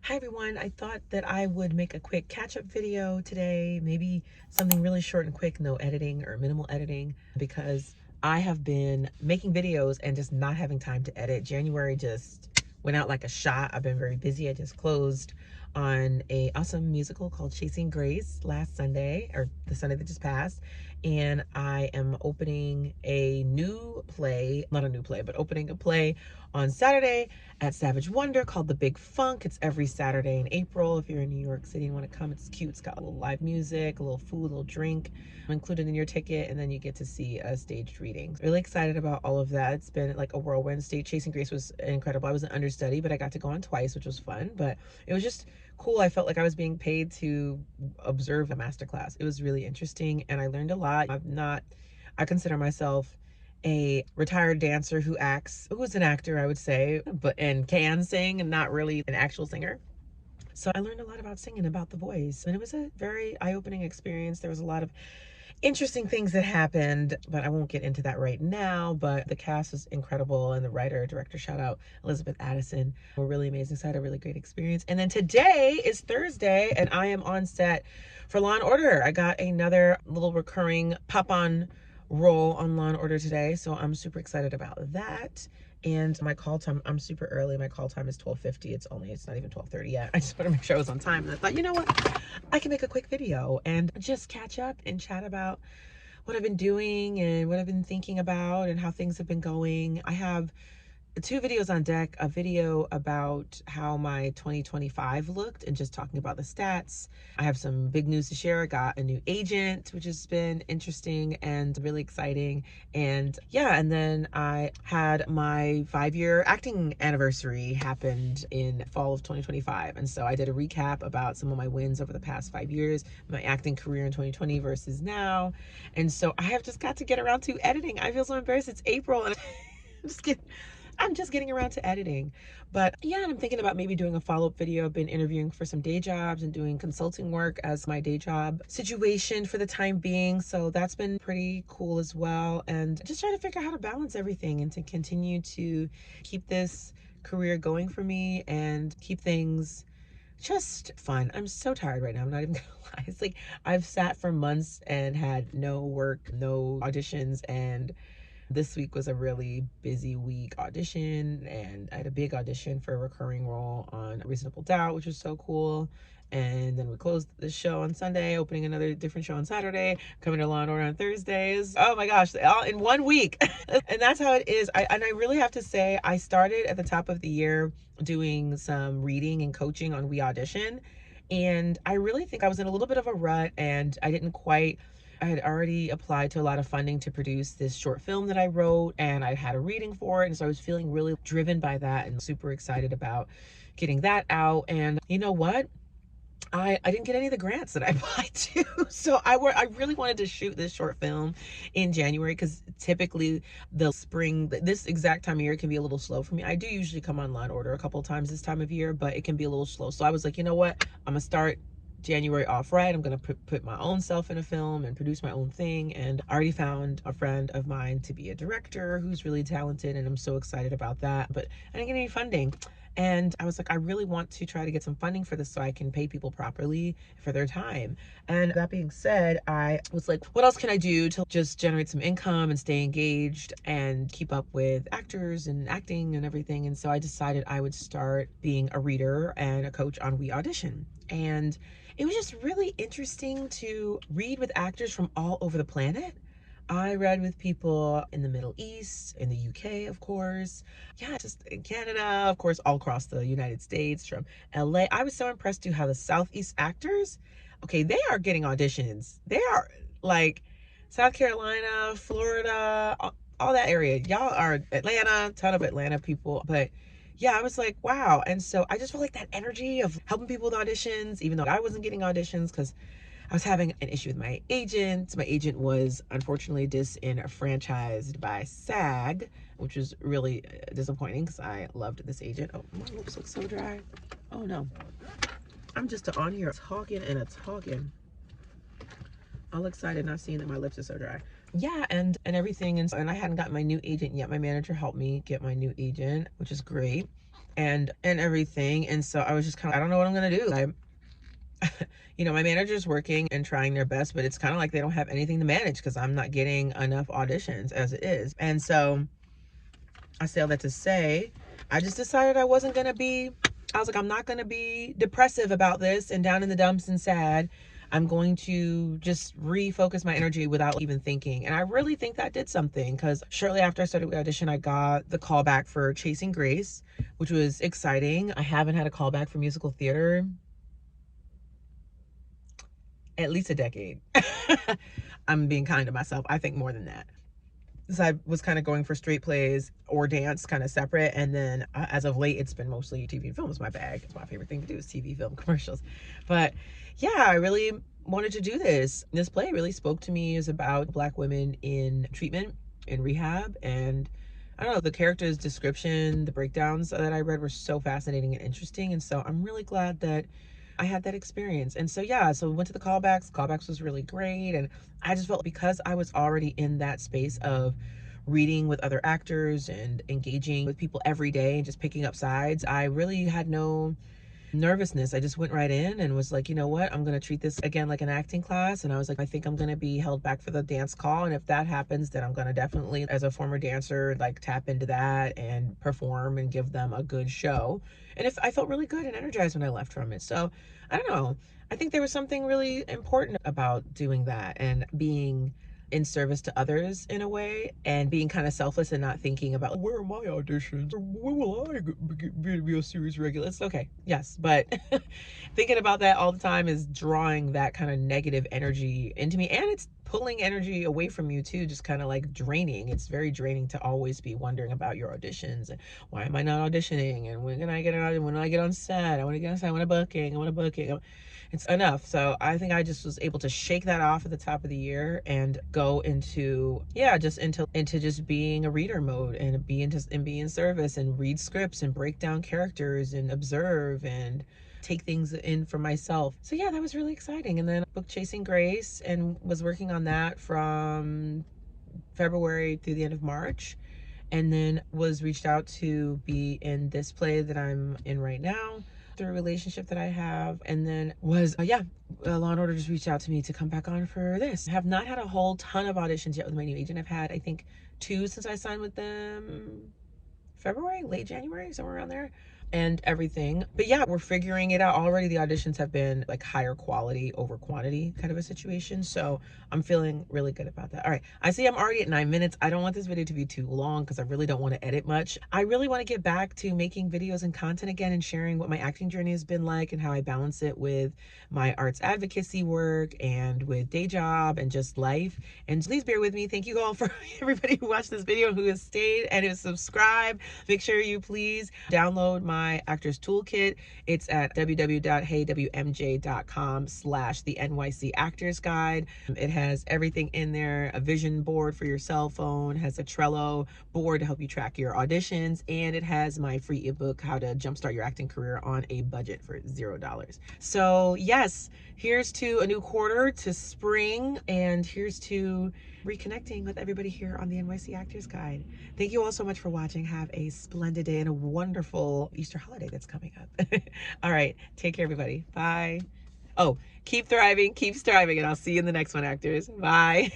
Hi everyone, I thought that I would make a quick catch-up video today, maybe something really short and quick, no editing or minimal editing, because I have been making videos and just not having time to edit. January just went out like a shot. I've been very busy. I just closed on a awesome musical called Chasing Grace last Sunday, or the Sunday that just passed, and I am opening a new play, not a new play, but opening a play on Saturday at Savage Wonder called The Big Funk. It's every Saturday in April. If you're in New York City and want to come, it's cute. It's got a little live music, a little food, a little drink included in your ticket, and then you get to see a staged reading. Really excited about all of that. It's been like a whirlwind. Chasing Grace was incredible. I was an understudy, but I got to go on twice, which was fun. But it was just cool. I felt like I was being paid to observe a masterclass. It was really interesting, and I learned a lot. I consider myself a retired dancer who's an actor, I would say, but and can sing and not really an actual singer. So I learned a lot about singing, about the voice, and it was a very eye-opening experience. There was a lot of interesting things that happened, but I won't get into that right now. But the cast was incredible, and the writer, director, shout out Elizabeth Addison. We're really amazing. So I had a really great experience. And then today is Thursday, and I am on set for Law and Order. I got another little recurring pop-on role on Law and Order today, so I'm super excited about that. And my call time, I'm super early. My call time is 12:50. It's not even 12:30 yet. I just want to make sure I was on time. And I thought, you know what? I can make a quick video and just catch up and chat about what I've been doing and what I've been thinking about and how things have been going. I have two videos on deck, a video about how my 2025 looked and just talking about the stats. I have some big news to share. I got a new agent, which has been interesting and really exciting. And yeah, and then I had my 5-year acting anniversary happened in fall of 2025. And so I did a recap about some of my wins over the past 5 years, my acting career in 2020 versus now. And so I have just got to get around to editing. I feel so embarrassed. It's April and I'm just getting around to editing. But yeah, and I'm thinking about maybe doing a follow-up video. I've been interviewing for some day jobs and doing consulting work as my day job situation for the time being. So that's been pretty cool as well. And just trying to figure out how to balance everything and to continue to keep this career going for me and keep things just fun. I'm so tired right now. I'm not even gonna lie. It's like I've sat for months and had no work, no auditions, and this week was a really busy week audition, and I had a big audition for a recurring role on Reasonable Doubt, which was so cool. And then we closed the show on Sunday, opening another different show on Saturday, coming to Law and Order on Thursdays. Oh my gosh, all in one week. And that's how it is. I really have to say, I started at the top of the year doing some reading and coaching on WeAudition. And I really think I was in a little bit of a rut, and I had already applied to a lot of funding to produce this short film that I wrote, and I had a reading for it. And so I was feeling really driven by that and super excited about getting that out. And you know what? I didn't get any of the grants that I applied to. So I really wanted to shoot this short film in January, because typically the spring, this exact time of year, can be a little slow for me. I do usually come on Law and Order a couple of times this time of year, but it can be a little slow. So I was like, you know what? I'm gonna start January off right. I'm gonna put my own self in a film and produce my own thing. And I already found a friend of mine to be a director who's really talented, and I'm so excited about that. But I didn't get any funding. And I was like, I really want to try to get some funding for this so I can pay people properly for their time. And that being said, I was like, what else can I do to just generate some income and stay engaged and keep up with actors and acting and everything? And so I decided I would start being a reader and a coach on WeAudition. And it was just really interesting to read with actors from all over the planet. I read with people in the Middle East, in the UK, of course. Yeah, just in Canada, of course, all across the United States, from LA. I was so impressed too how the Southeast actors, okay, they are getting auditions. They are like South Carolina, Florida, all that area. Y'all are Atlanta, ton of Atlanta people. But yeah, I was like, wow. And so I just felt like that energy of helping people with auditions, even though I wasn't getting auditions because I was having an issue with my agent. My agent was unfortunately disenfranchised by SAG, which was really disappointing because I loved this agent. Oh, my lips look so dry. Oh no. I'm just on here talking and talking. All excited, not seeing that my lips are so dry. Yeah, and everything. And I hadn't gotten my new agent yet. My manager helped me get my new agent, which is great. and everything. And so I was just kind of, I don't know what I'm gonna do. You know, my manager's working and trying their best, but it's kind of like they don't have anything to manage because I'm not getting enough auditions as it is. And so I say all that to say, I just decided I wasn't gonna be, I was like, I'm not gonna be depressive about this and down in the dumps and sad. I'm going to just refocus my energy without even thinking. And I really think that did something, because shortly after I started WeAudition, I got the call back for Chasing Grace, which was exciting. I haven't had a call back for musical theater at least a decade. I'm being kind to myself. I think more than that. So I was kind of going for straight plays or dance kind of separate. And then as of late, it's been mostly TV and film is my bag. It's my favorite thing to do is TV, film, commercials. But yeah, I really wanted to do this. This play really spoke to me. It was about Black women in treatment, in rehab. And I don't know, the character's description, the breakdowns that I read were so fascinating and interesting. And so I'm really glad that I had that experience. And so yeah, so we went to the callbacks. Callbacks was really great. And I just felt, because I was already in that space of reading with other actors and engaging with people every day and just picking up sides, I really had no nervousness. I just went right in and was like, you know what, I'm going to treat this again like an acting class. And I was like, I think I'm going to be held back for the dance call. And if that happens, then I'm going to definitely, as a former dancer, like tap into that and perform and give them a good show. And if I felt really good and energized when I left from it. So I don't know. I think there was something really important about doing that and being in service to others in a way, and being kind of selfless and not thinking about where are my auditions or when will I be a series regular. It's okay, yes, but thinking about that all the time is drawing that kind of negative energy into me, and it's pulling energy away from you too, just kind of like draining. It's very draining to always be wondering about your auditions and why am I not auditioning and when can I get an, when do I get on set, I want to get on set, I want a booking, I want a booking. It's enough. So I think I just was able to shake that off at the top of the year and go into, yeah, just into just being a reader mode and be in service and read scripts and break down characters and observe and take things in for myself. So yeah, that was really exciting. And then I booked Chasing Grace and was working on that from February through the end of March, and then was reached out to be in this play that I'm in right now through a relationship that I have. And then was Law and Order just reached out to me to come back on for this. I have not had a whole ton of auditions yet with my new agent. I've had, I think, 2 since I signed with them February, late January, somewhere around there, and everything. But yeah, we're figuring it out already. The auditions have been like higher quality over quantity kind of a situation. So I'm feeling really good about that. All right, I see I'm already at 9 minutes. I don't want this video to be too long because I really don't want to edit much. I really want to get back to making videos and content again and sharing what my acting journey has been like and how I balance it with my arts advocacy work and with day job and just life. And please bear with me. Thank you all for everybody who watched this video, who has stayed and who subscribed. Make sure you please download my Actors Toolkit. It's at www.heywmj.com/the NYC Actors Guide. It has everything in there, a vision board for your cell phone, has a Trello board to help you track your auditions, and it has my free ebook, How to Jumpstart Your Acting Career on a Budget for $0. So yes, here's to a new quarter, to spring, and here's to reconnecting with everybody here on the NYC Actors Guide. Thank you all so much for watching. Have a splendid day and a wonderful Easter holiday that's coming up. All right, take care, everybody. Bye. Oh, keep thriving, keep striving, and I'll see you in the next one, actors. Bye.